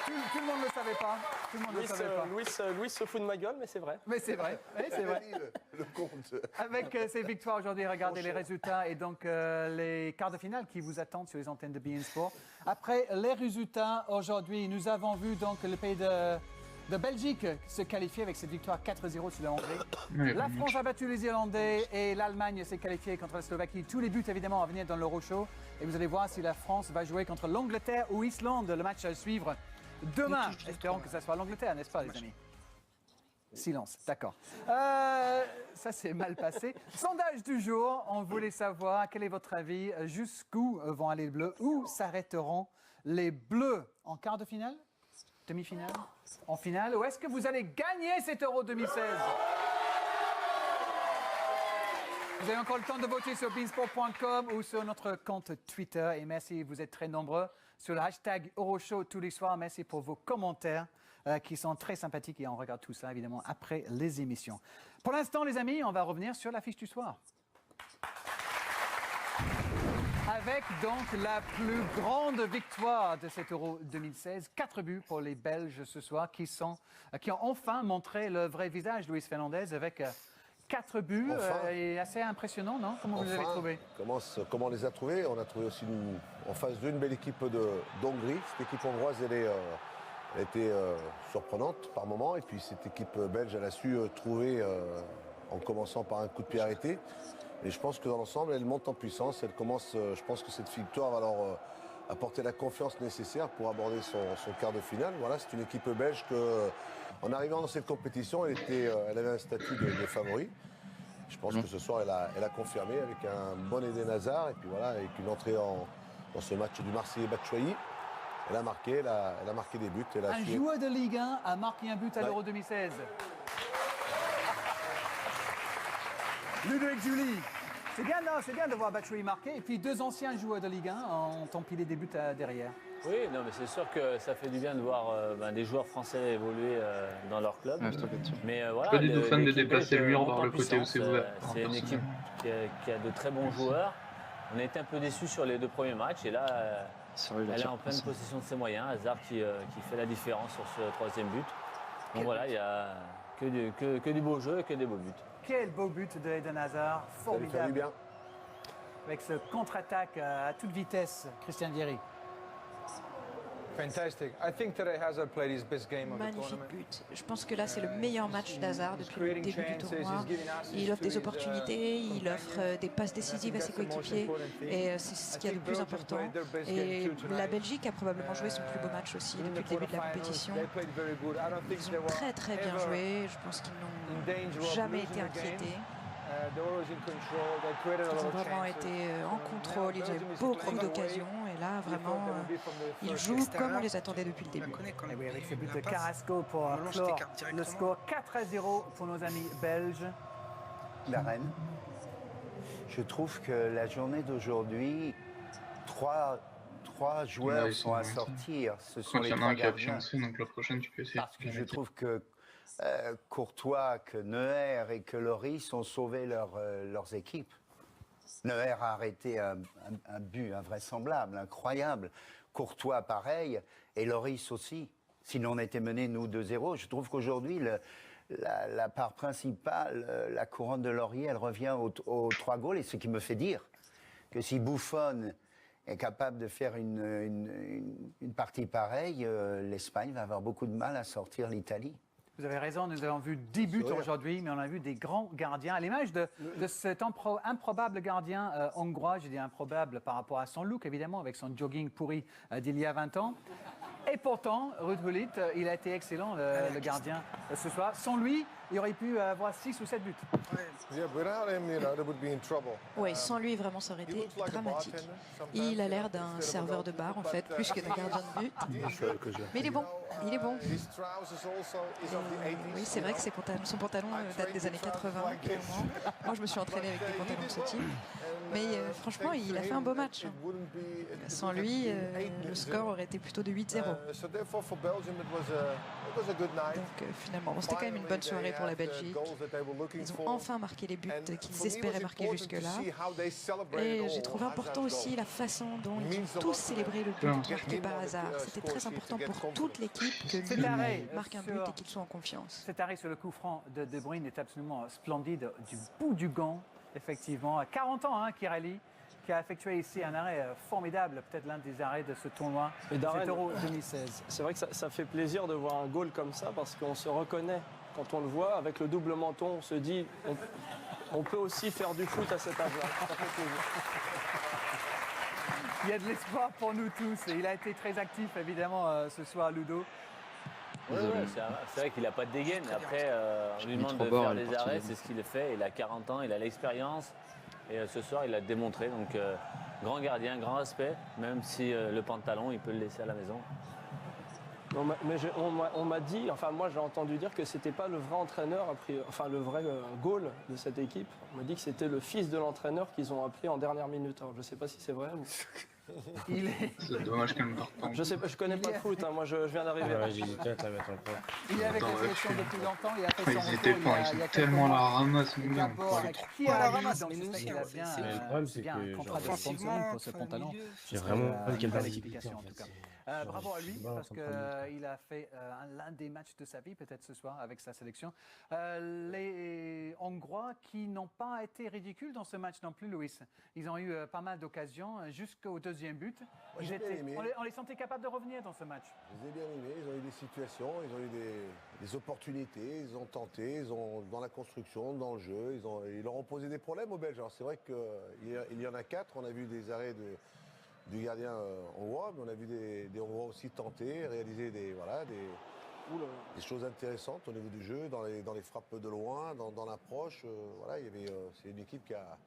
Puis, Tout le monde ne le savait pas. Tout le monde ne le savait pas. Louis se fout de ma gueule, mais c'est vrai. Mais c'est vrai. Oui, c'est vrai. Le compte. Avec ces victoires aujourd'hui, regardez les résultats et donc les quarts de finale qui vous attendent sur les antennes de beIN Sport. Après les résultats, aujourd'hui, nous avons vu donc le pays de Belgique se qualifier avec cette victoire 4-0 sur la Hongrie. La France a battu les Irlandais et l'Allemagne s'est qualifiée contre la Slovaquie. Tous les buts évidemment à venir dans l'Euroshow. Et vous allez voir si la France va jouer contre l'Angleterre ou Islande. Le match à suivre demain. Espérons que ça soit l'Angleterre, n'est-ce pas les amis? Silence, d'accord. Ça s'est mal passé. Sondage du jour, on voulait savoir quel est votre avis, jusqu'où vont aller les Bleus, où s'arrêteront les Bleus en quart de finale, demi-finale, en finale, ou est-ce que vous allez gagner cet Euro 2016? Vous avez encore le temps de voter sur beINSport.com ou sur notre compte Twitter. Et merci, vous êtes très nombreux sur le hashtag Euroshow tous les soirs. Merci pour vos commentaires qui sont très sympathiques et on regarde tout ça évidemment après les émissions. Pour l'instant, les amis, on va revenir sur l'affiche du soir. Avec donc la plus grande victoire de cet Euro 2016, 4 buts pour les Belges ce soir qui ont enfin montré le vrai visage, Luis Fernandez, avec 4 buts et assez impressionnant, non? Comment vous les avez trouvés? Comment on les a trouvés? On a trouvé aussi en face d'une belle équipe d'Hongrie. Cette équipe hongroise, elle était surprenante par moments. Et puis cette équipe belge, elle a su trouver en commençant par un coup de pied arrêté. Et je pense que dans l'ensemble, elle monte en puissance. Elle commence, je pense que cette victoire va leur apporter la confiance nécessaire pour aborder son quart de finale. Voilà, c'est une équipe belge que, en arrivant dans cette compétition, elle avait un statut de favori. Je pense que ce soir, elle a confirmé avec un bon Eden Hazard et puis voilà, avec une entrée dans ce match du Marseillais Batshuayi. Elle a marqué des buts. Un joueur de Ligue 1 a marqué un but à l'Euro 2016. Ludovic Julie. C'est bien de voir Batshuayi marquer. Et puis 2 anciens joueurs de Ligue 1 ont empilé des buts derrière. Oui, non, mais c'est sûr que ça fait du bien de voir des joueurs français évoluer dans leur club. Mais voilà, pas du tout fan de déplacer le mur vers le côté où c'est ouvert. C'est une équipe qui a de très bons joueurs. On a été un peu déçus sur les 2 premiers matchs et là, elle est en pleine possession de ses moyens. Hazard qui fait la différence sur ce 3e but. Donc voilà, il n'y a que du beau jeu et que des beaux buts. Quel beau but de Eden Hazard, formidable. Ça lui fait du bien. Avec ce contre-attaque à toute vitesse, Christian Vieri. Magnifique but. Je pense que là, c'est le meilleur match d'Hazard depuis le début du tournoi. Il offre des opportunités, il offre des passes décisives à ses coéquipiers et c'est ce qu'il y a de plus important. Et la Belgique a probablement joué son plus beau match aussi depuis le début de la compétition. Ils ont très très bien joué. Je pense qu'ils n'ont jamais été inquiétés. Ils ont vraiment été en contrôle, ils ont eu beaucoup d'occasions et là vraiment ils jouent comme on les attendait depuis le début. Et oui, avec ce but de Carrasco pour clore le score 4-0 pour nos amis belges. La Reine. Je trouve que la journée d'aujourd'hui, trois joueurs sont à sortir. Ce sont les 3 gardiens. Donc la prochaine, tu peux essayer. Parce que je trouve que Courtois, que Neuer et que Lloris ont sauvé leurs équipes. Neuer a arrêté un but invraisemblable, incroyable. Courtois, pareil, et Lloris aussi. Sinon, on était menés, nous, 2-0. Je trouve qu'aujourd'hui, la part principale, la couronne de laurier, elle revient aux 3 goals. Et ce qui me fait dire que si Buffon est capable de faire une partie pareille, l'Espagne va avoir beaucoup de mal à sortir l'Italie. Vous avez raison, nous avons vu 10 buts aujourd'hui, mais on a vu des grands gardiens. À l'image de cet improbable gardien hongrois, je dis improbable par rapport à son look, évidemment, avec son jogging pourri d'il y a 20 ans. Et pourtant, Ruud Gullit, il a été excellent, le gardien, ce soir. Sans lui, il aurait pu avoir 6 ou 7 buts. Oui, sans lui, vraiment, ça aurait été dramatique. Il a l'air d'un serveur de bar, en fait, plus que d'un gardien de but. Mais il est bon, il est bon. Oui, c'est vrai que son pantalon date des années 80, clairement. Moi, je me suis entraînée avec des pantalons de ce type. Mais franchement, il a fait un beau match. Sans lui, le score aurait été plutôt de 8-0. Donc finalement, c'était quand même une bonne soirée pour la Belgique. Ils ont enfin marqué les buts qu'ils espéraient marquer jusque-là. Et j'ai trouvé important aussi la façon dont ils ont tous célébré le but marqué par hasard. C'était très important pour toute l'équipe que lui marque un but et qu'ils soient en confiance. Cet arrêt sur le coup franc de De Bruyne est absolument splendide du bout du gant, effectivement. À 40 ans, Kirelli, qui a effectué ici un arrêt formidable, peut-être l'un des arrêts de ce tournoi, cet Euro 2016. C'est vrai que ça fait plaisir de voir un goal comme ça parce qu'on se reconnaît. Quand on le voit, avec le double menton, on se dit on peut aussi faire du foot à cet âge-là. Ça fait plaisir. Il y a de l'espoir pour nous tous. Et il a été très actif, évidemment, ce soir, Ludo. Ouais, c'est vrai qu'il n'a pas de dégaine. Après, on lui demande de faire des arrêts, c'est ce qu'il fait. Il a 40 ans, il a l'expérience. Et ce soir, il l'a démontré. Donc, grand gardien, grand respect. Même si le pantalon, il peut le laisser à la maison. Non, mais on m'a dit, enfin moi j'ai entendu dire que c'était pas le vrai entraîneur, enfin le vrai goal de cette équipe. On m'a dit que c'était le fils de l'entraîneur qu'ils ont appelé en dernière minute. Alors je sais pas si c'est vrai. C'est dommage qu'elle me parte pas. Je sais pas, je connais pas le foot. Moi je viens d'arriver. Il est avec la sélection depuis longtemps. Il a fait son retour. Ils sont tellement à la ramasse, mon gars. Qui a la ramasse? Donc le problème, c'est que offensivement pour ce pantalon. J'ai vraiment quelle qualification en tout cas. Bravo à lui, parce qu'il a fait l'un des matchs de sa vie, peut-être ce soir, avec sa sélection. Les Hongrois qui n'ont pas été ridicules dans ce match non plus, Louis. Ils ont eu pas mal d'occasions jusqu'au deuxième but. On les sentait capables de revenir dans ce match. Je les ai bien aimés, ils ont eu des situations, ils ont eu des opportunités, ils ont tenté, ils ont dans la construction, dans le jeu, ils leur ont posé des problèmes aux Belges. Alors c'est vrai qu'il y en a 4, on a vu des arrêts du gardien hongrois, mais on a vu des Hongrois aussi tenter, réaliser des choses intéressantes au niveau du jeu, dans les frappes de loin, dans l'approche. C'est une équipe qui a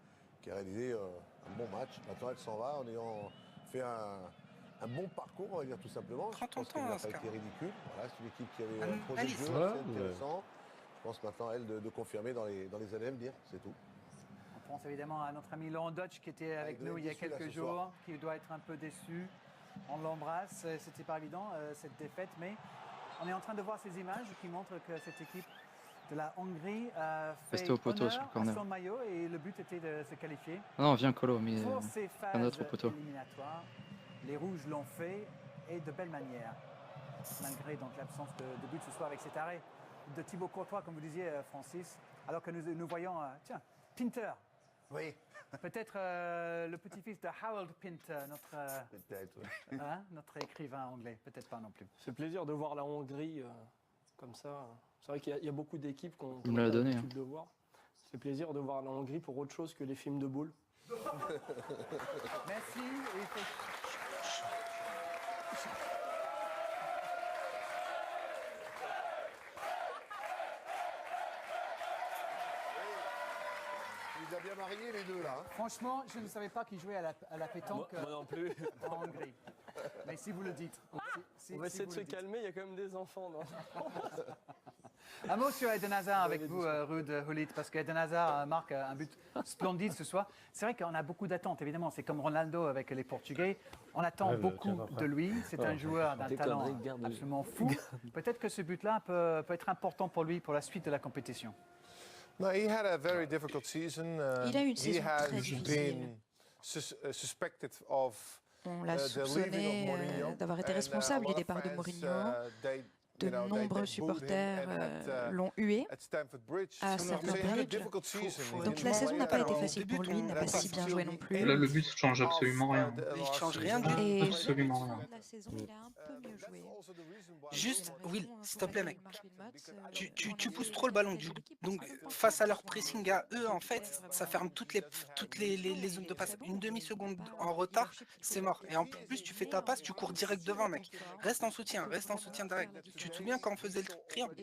réalisé un bon match. Maintenant, elle s'en va en ayant fait un bon parcours, on va dire tout simplement. Je pense qu'elle n'a pas été ridicule. Voilà, c'est une équipe qui avait un projet de jeu assez intéressant. Je pense maintenant, elle, de confirmer dans les années à venir, c'est tout. On pense évidemment à notre ami Laurent Deutsch qui était avec nous il y a quelques jours, qui doit être un peu déçu. On l'embrasse, c'était pas évident cette défaite, mais on est en train de voir ces images qui montrent que cette équipe de la Hongrie fait honneur à son maillot et le but était de se qualifier. Non, viens Colo, mais pour ces un autre phases poteau. éliminatoires. Les Rouges l'ont fait et de belle manière, malgré donc l'absence de but ce soir avec cet arrêt de Thibaut Courtois, comme vous disiez Francis, alors que nous voyons, tiens, Pinter. Oui. Peut-être le petit-fils de Harold Pinter, notre écrivain anglais. Peut-être pas non plus. C'est plaisir de voir la Hongrie comme ça. C'est vrai qu'il y a beaucoup d'équipes qu'on a l'habitude de voir. C'est plaisir de voir la Hongrie pour autre chose que les films de boules. Merci. Il a bien marié les deux là. Franchement, je ne savais pas qu'ils jouaient à la pétanque moi non plus. en Hongrie. Mais si vous le dites. On va essayer de se calmer, il y a quand même des enfants. Un mot sur Eden Hazard avec vous, Ruud Gullit, parce qu'Eden Hazard marque un but splendide ce soir. C'est vrai qu'on a beaucoup d'attentes, évidemment. C'est comme Ronaldo avec les Portugais. On attend beaucoup de lui. C'est un joueur d'un talent absolument fou. Peut-être que ce but-là peut être important pour lui pour la suite de la compétition. No, he had a very difficult season. Il a eu une saison très difficile. Suspected of On l'a soupçonné d'avoir été responsable du départ de Mourinho. De nombreux supporters l'ont hué à Stamford Bridge. Donc la saison n'a pas été facile pour lui, il n'a pas si bien joué non plus. Là, le but ne change absolument rien. Il ne change rien du tout. Et Absolument rien. la saison, il a un peu mieux joué. Juste, Will, s'il te plaît, mec. Tu pousses trop le ballon. Donc, face à leur pressing à eux, en fait, ça ferme toutes les zones de passe. Une demi-seconde en retard, c'est mort. Et en plus, tu fais ta passe, tu cours direct devant, mec. Reste en soutien direct. Tu te souviens quand on faisait le triangle?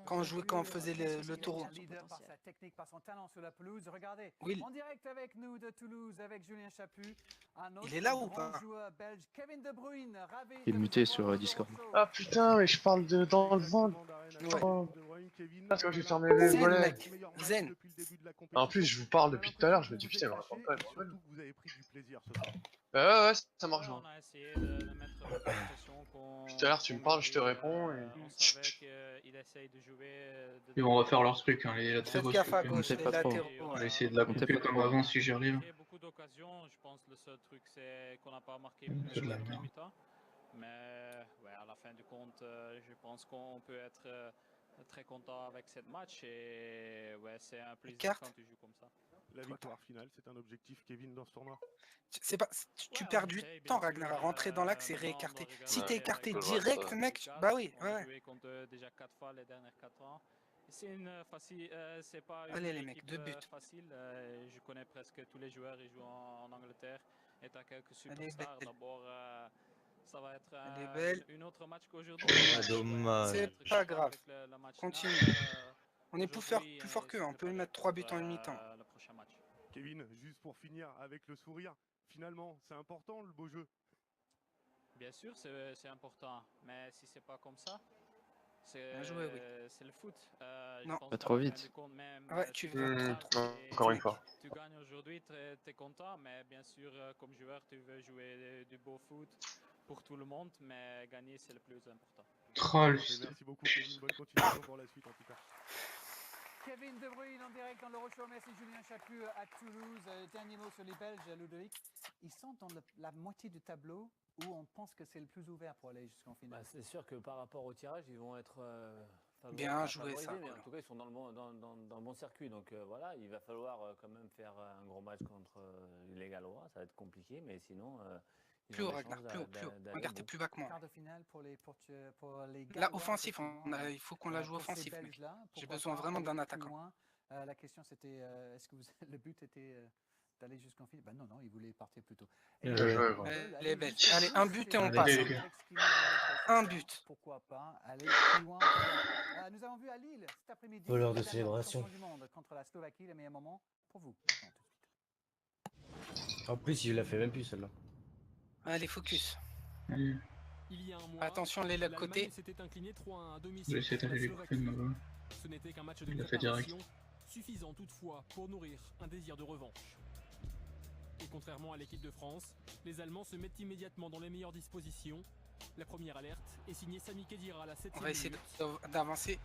Quand on faisait le taureau. Par sa technique, par son talent sur la pelouse. Regardez, Will. en direct avec nous de Toulouse, avec Julien Chaput. Il est là ou pas? Joueur belge, Kevin De Bruyne, ravi Il est muté sur Discord. Ah putain, mais je parle dans le vent. Parce que j'ai fermé les volets. Zen. En plus, je vous parle depuis tout à l'heure, je me dis putain, il me raconte pas. Ouais, ça marche. On a essayé de le mettre en position qu'on... Tout à l'heure, tu me parles, je te réponds. Et... On savait qu'il essaye de jouer... Ils vont refaire leur truc, hein, les latéraux. Faites gaffe à gauche, les latéraux. On va essayer de la couper comme avant si j'y arrive. Il y a beaucoup d'occasions, je pense que le seul truc c'est qu'on n'a pas marqué plus de la mi-temps. Mais ouais, à la fin du compte, je pense qu'on peut être très content avec cette match et ouais, c'est un plaisir quand tu joues comme ça. La victoire finale, c'est un objectif, Kevin, dans ce tournoi. C'est pas, tu perds du temps, Ragnar, à rentrer dans l'axe et réécarter. Si t'es écarté direct, mec, bah oui, ouais. On a joué contre déjà 4 fois les dernières 4 ans. C'est une facile, c'est pas une Allez les mecs, équipe 2 buts. facile. Je connais presque tous les joueurs, ils jouent en Angleterre. Et t'as quelques superstars. D'abord, ça va être une autre match qu'aujourd'hui. C'est pas grave. Continue. On est plus fort qu'eux, on peut mettre 3 buts en une mi-temps. Kevin, juste pour finir avec le sourire, finalement, c'est important le beau jeu. Bien sûr, c'est important, mais si c'est pas comme ça, c'est le foot. Non, pas trop vite. Ouais, tu veux encore une fois. Tu gagnes aujourd'hui, tu es content, mais bien sûr, comme joueur, tu veux jouer du beau foot pour tout le monde, mais gagner, c'est le plus important. Merci beaucoup, Kevin. Bonne continuation pour la suite, en tout cas. Kevin De Bruyne en direct dans l'Euroshow. Merci Julien Chaput à Toulouse. Dernier mot sur les Belges, Ludovic. Ils sont dans la moitié du tableau où on pense que c'est le plus ouvert pour aller jusqu'en finale. C'est sûr que par rapport au tirage, ils vont être bien joué ça. Mais en tout cas, ils sont dans le bon circuit. Donc voilà, il va falloir quand même faire un gros match contre les Gallois. Ça va être compliqué, mais sinon... plus haut, Ragnar, plus haut. Regardez plus bas que moi. Quart de finale pour les là, offensif, il faut qu'on la joue offensif. J'ai besoin vraiment d'un attaquant. La question c'était, est-ce que le but était d'aller jusqu'en finale? Ben non, ils voulaient partir plus tôt. Les Belges. Allez, un but et on passe. Un but. Pourquoi pas aller plus loin. Nous avons vu à Lille cet après-midi. Voleur de célébration. Contre la Slovaquie, le meilleur moment pour vous. En plus, il l'a fait même plus celle-là. Allez, focus. Il y a un mois, attention, les l'autre côté. Je vais essayer d'aller les couper de ma balle. Ce n'était qu'un match de il a fait direct. Suffisant toutefois pour nourrir un désir de revanche. Et contrairement à l'équipe de France, les Allemands se mettent immédiatement dans les meilleures dispositions. La première alerte est signée Sami Khedira à la 7e. On va essayer d'avancer.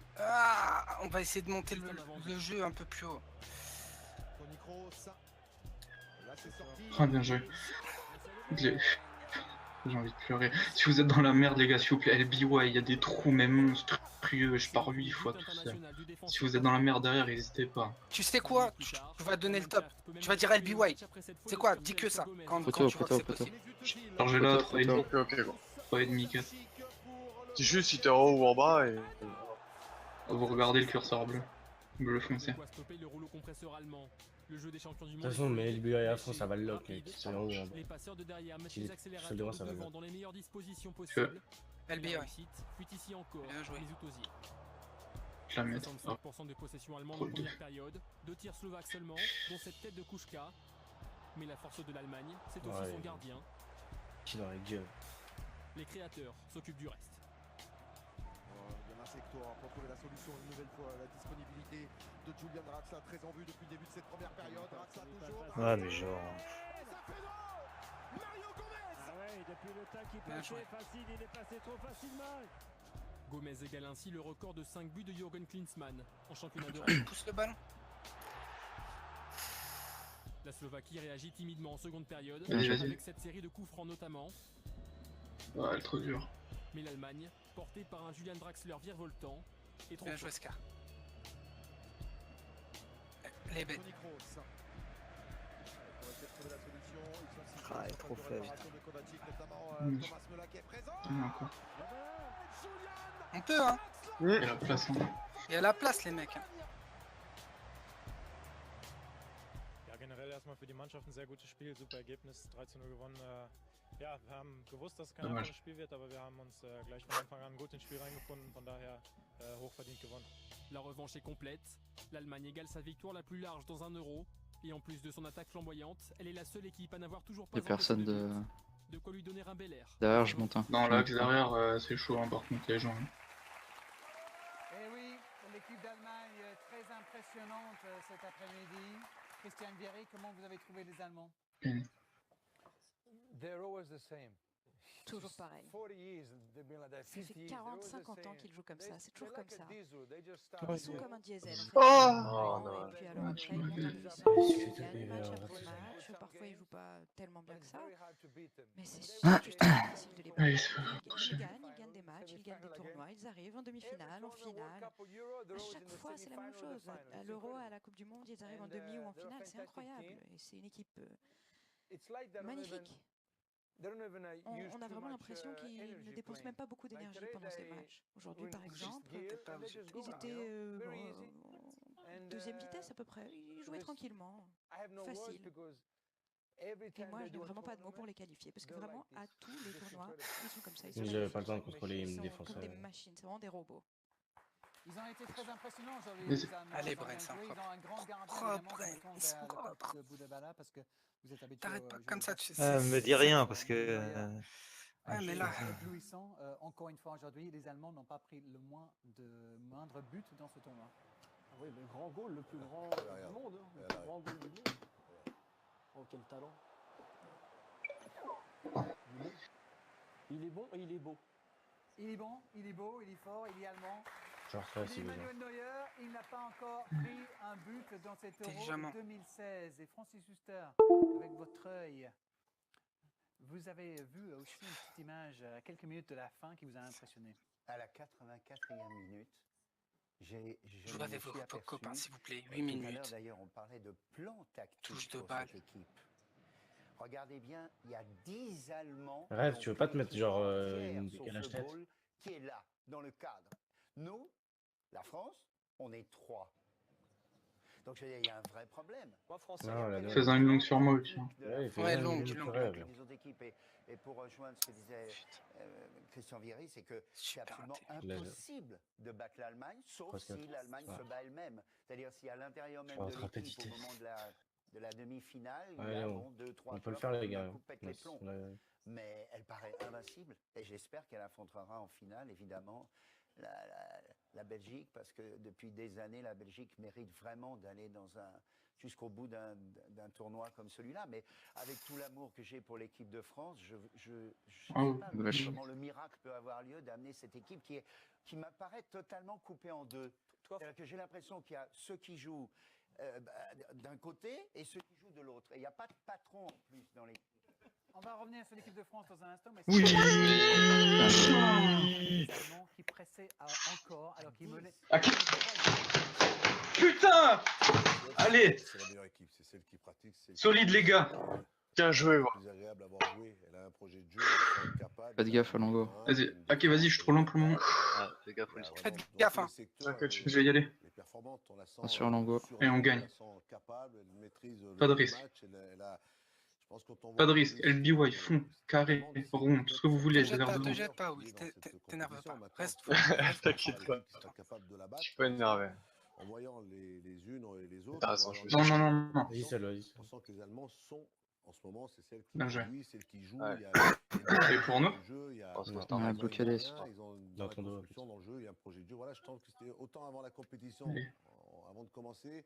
On va essayer de monter le jeu un peu plus haut. Ah, bien joué. J'ai envie de pleurer. Si vous êtes dans la merde, les gars, s'il vous plaît, LBY, il y a des trous même monstrueux. Je pars 8 fois tout seul. Si vous êtes dans la merde derrière, n'hésitez pas. Tu sais quoi? Tu vas donner le top. Tu vas dire LBY. C'est quoi? Dis que ça. Quand tu vois que c'est possible. Chargez là, 3,5. 3,5, 4. C'est juste si t'es en haut ou en bas et... Vous regardez le curseur bleu foncé. Le jeu des champions du De monde. toute façon, mais LBY à fond, ça va le lock, mec. C'est en haut. Les passeurs de derrière mettent les accélérateurs ça va devant dans les meilleures dispositions possibles. LBY. Puis ici encore, les Outosiers. Je la mets. 65% de possession allemande en première période. 2 tirs slovaques seulement, dont cette tête de Kouchka. Mais la force de l'Allemagne, c'est aussi son gardien. Qui dans la gueule. Les créateurs s'occupent du reste. secteur pour trouver la solution une nouvelle fois. La disponibilité de Julian Draxler, très en vue depuis le début de cette première période. Draxler toujours. Ouais, mais genre. Ah ouais, depuis le temps qu'il passait facile, il est passé trop facilement. Gomez égale ainsi le record de 5 buts de Jürgen Klinsmann en championnat d'Europe. Pousse le ballon. La Slovaquie réagit timidement en seconde période, Vas-y, vas-y. avec cette série de coups francs notamment. Ouais, elle est trop dure. Mais l'Allemagne, portée par un Julian Draxler virevoltant, est trop Bien joué, Scar. Les bêtes. Ah, il est trop faible. Encore. On peut, hein. Il y a la place. Hein. Il y a la place, les mecs. Ja, generell erstmal für die Mannschaft ein sehr gutes Spiel, super Ergebnis, 3:0 gewonnen. Ja, wir haben gewusst, dass es kein einfaches Spiel wird, aber wir haben uns gleich von Anfang an gut ins Spiel reingefunden, von daher hochverdient gewonnen. La revanche est complète. L'Allemagne égale sa victoire la plus large dans un Euro. Et en plus de son attaque flamboyante, elle est la seule équipe à n'avoir toujours pas Il y a personne de quoi lui donner un bel air. derrière, je monte un. Dans l'axe derrière, c'est chaud hein, par contre les gens. Et oui, l'équipe d'Allemagne très impressionnante cet après-midi. Christian Vieri, comment vous avez trouvé les Allemands? They're always the same. Toujours pareil. Ça fait 40-50 ans qu'ils jouent comme ça, c'est toujours comme ça. Ils sont comme un diesel. En fait. Oh, Et puis alors après, ils montent en puissance, ils gagnent match après match. Parfois, ils jouent pas tellement bien que ça. Mais c'est juste difficile de les battre. Ils gagnent des matchs, ils gagnent des tournois, ils arrivent en demi-finale, en finale. À chaque fois, c'est la même chose. À l'Euro, à la Coupe du Monde, ils arrivent en demi ou en finale. C'est incroyable. Et c'est une équipe magnifique. On a vraiment l'impression qu'ils ne dépensent même pas beaucoup d'énergie pendant ces matchs. Aujourd'hui, par exemple, ils étaient deuxième vitesse à peu près. Ils jouaient tranquillement, facile. Et moi, je n'ai vraiment pas de mots pour les qualifier, parce que vraiment, à tous les tournois, ils sont comme ça. J'avais pas le temps de contrôler ils une sont défense. comme des machines, c'est vraiment des robots. Ils ont été très impressionnants aujourd'hui. Les Allemands. Allez, Ils ont Brent, bien c'est joué. Ils ont un grand gardien, propre, évidemment, ils sont propres. de Boudabala, parce que vous êtes habitué. T'arrêtes pas comme ça, tu sais. Me dis rien parce que. Ah, mais là. Éblouissant. Encore une fois aujourd'hui, les Allemands n'ont pas pris le moindre but dans ce tournoi. Ah oui, le grand goal, le plus grand du monde. Hein. Le plus grand goal du monde. Oh, quel talent. Il est bon et il est beau. Il est bon, il est beau, il est fort, il est allemand. Genre ça, si Manuel Neuer, il n'a pas encore pris un but dans cet Euro 2016. Et Francis Huster, avec votre œil, vous avez vu aussi une petite image à quelques minutes de la fin qui vous a impressionné. À la 84e minute, Je vous avais vos copains, s'il vous plaît, 8 minutes. D'ailleurs, on parlait de plan tactique Touche de pour balle. cette équipe. Regardez bien, il y a 10 Allemands. Rêve, tu veux pas te mettre genre une sur décalage ce tête goal qui est là, dans le cadre. Nous, la France, on est 3. Donc je veux dire, il y a un vrai problème. Non, faisant une longue sur moi aussi. Ouais, longue. Les autres équipes, et pour rejoindre ce que disait Christian Vieri, c'est que c'est absolument impossible de battre l'Allemagne, sauf si l'Allemagne se bat elle-même. C'est-à-dire si à l'intérieur même de l'équipe, au moment de la demi-finale, il y a 2-3 on peut le faire, les gars. les plombs. Mais elle paraît invincible. Et j'espère qu'elle affrontera en finale, évidemment, la Belgique, parce que depuis des années, la Belgique mérite vraiment d'aller jusqu'au bout d'un tournoi comme celui-là. Mais avec tout l'amour que j'ai pour l'équipe de France, je ne sais pas comment le miracle peut avoir lieu d'amener cette équipe qui m'apparaît totalement coupée en deux. C'est-à-dire que j'ai l'impression qu'il y a ceux qui jouent d'un côté et ceux qui jouent de l'autre. Et il n'y a pas de patron en plus dans l'équipe. On va revenir sur l'équipe de France dans un instant. Mais Oui. Qui pressait encore alors qu'il menait. Putain! Allez! C'est la meilleure équipe, c'est celle qui pratique. Solide les gars! Bien joué, c'est plus agréable à avoir joué. Elle a un projet de jeu, elle est capable. Faites gaffe à Longo. Vas-y, ok, vas-y, je suis trop lent pour le moment. Fais gaffe, faites gaffe, hein. Je vais y aller. Attention Longo. Et on gagne. Pas de risque. Pas de risque. LBY, fond, carré, rond, tout ce que vous voulez. Te jette pas, oui. T'énerve pas. Reste. T'inquiète pas. Je suis pas énervé. En voyant les unes et les autres. T'as raison, non. Vas-y, seul, vas-y. On sent que les Allemands sont En ce moment, c'est celle qui Bien joué. conduit, celle qui joue. Ouais. Il y a Et pour nous il y a On a bloqué les. ils ont dans la construction, dans le jeu, il y a un projet de jeu. Voilà, je trouve que c'était autant avant la compétition, Oui. avant de commencer,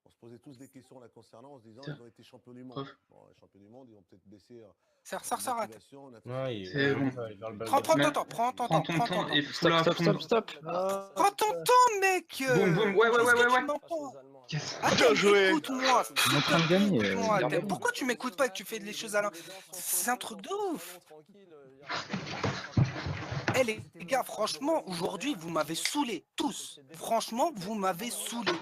on se posait tous des questions là concernant, en se disant Tiens. ils ont été champions du monde. Preuve. Bon, les champions du monde, ils ont peut-être baissé. Ça arrête. Motivation, Ouais, il C'est bon. va aller vers le bas. Prends ton Mais- temps, prends ton Prends temps, ton prends ton temps temps. et fous-la à fond. Prends ton temps, mec. Boum, boum, ouais, ouais, Qu'est-ce ouais, que ouais, tu ouais. m'entends? Yes. Attends, joué. écoute-moi. On est en train de gagner. Écoute-moi, Gardez-le. Atem. Pourquoi tu m'écoutes pas et que tu fais les choses à l'envers? C'est un truc de ouf. Eh les gars, franchement, aujourd'hui, vous m'avez saoulé, tous. Franchement, vous m'avez saoulé.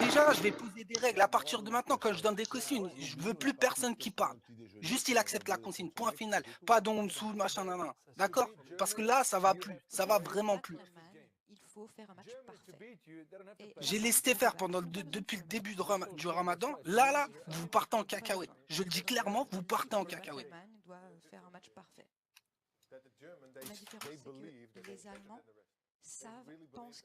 Déjà, je vais poser des règles. À partir de maintenant, quand je donne des consignes, je veux plus personne qui parle. Juste, il accepte la consigne. Point final. Pas d'en dessous, machin, nan. D'accord? Parce que là, ça va plus. Ça va vraiment plus. Il faut faire un match parfait. Et J'ai laissé faire depuis le début du Ramadan. Là, vous partez en cacahuète. Je le dis clairement, vous partez en cacahuète. l'Allemagne doit faire un match parfait. La différence, c'est que les Allemands pensent